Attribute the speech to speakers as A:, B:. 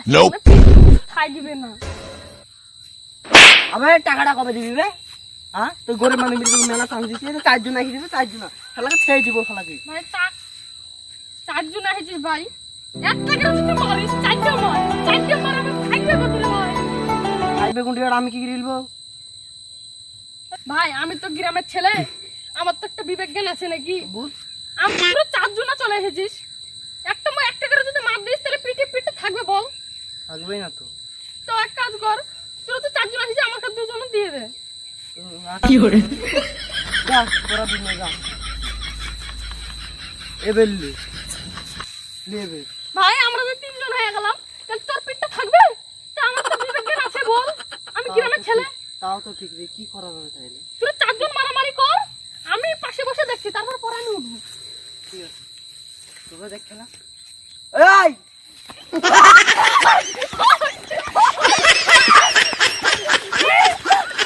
A: Nope.
B: খাই দিবে না।
C: আবে টাকাটা কবে দিবি বে? হ্যাঁ তুই গরিব মানুষ মিলে মেলা চান্স দিছিস 4 জন আহি দিবে 4 জন শালাকে ছেড়ে দিব শালাকে
B: ভাই চারজন আইছিস ভাই, একটা করে যদি মারিস চারটা মার আমি খাইবে কতলে ভাই।
C: খাইবে গুন্ডি আর আমি কি গিলবো?
B: ভাই আমি তো গ্রামের ছেলে, আমার তো একটা বিবেক জ্ঞান আছে নাকি?
C: বুঝ
B: আমি পুরো চারজনা চলে এসেছিস, একটা করে যদি মার দিস তাহলে পিঠে পিঠে থাকবে বল?
C: থাকবেই না তো।
B: তো এক কাজ কর, তোরা তো চারজন আসিস আমাকে দুজন দিয়ে দে।
C: কি করে যা তোরা দিন যা এবেলি লেবে
B: ভাই আমরা তো তিনজন হয়ে গেলাম, তাহলে তোর পিঠটা থাকবে? তা আমার তো বিবেক জ্ঞান আছে বল, আমি গ্রামের ছেলে।
C: তাও তো ঠিক রে, কি করা যাবে তাইলে?
B: তোরা চারজন মারামারি কর, আমি পাশে বসে দেখছি, তারপর পরে আমি উঠবো।
C: ঠিক আছে তোরা দেখ খেলা। এই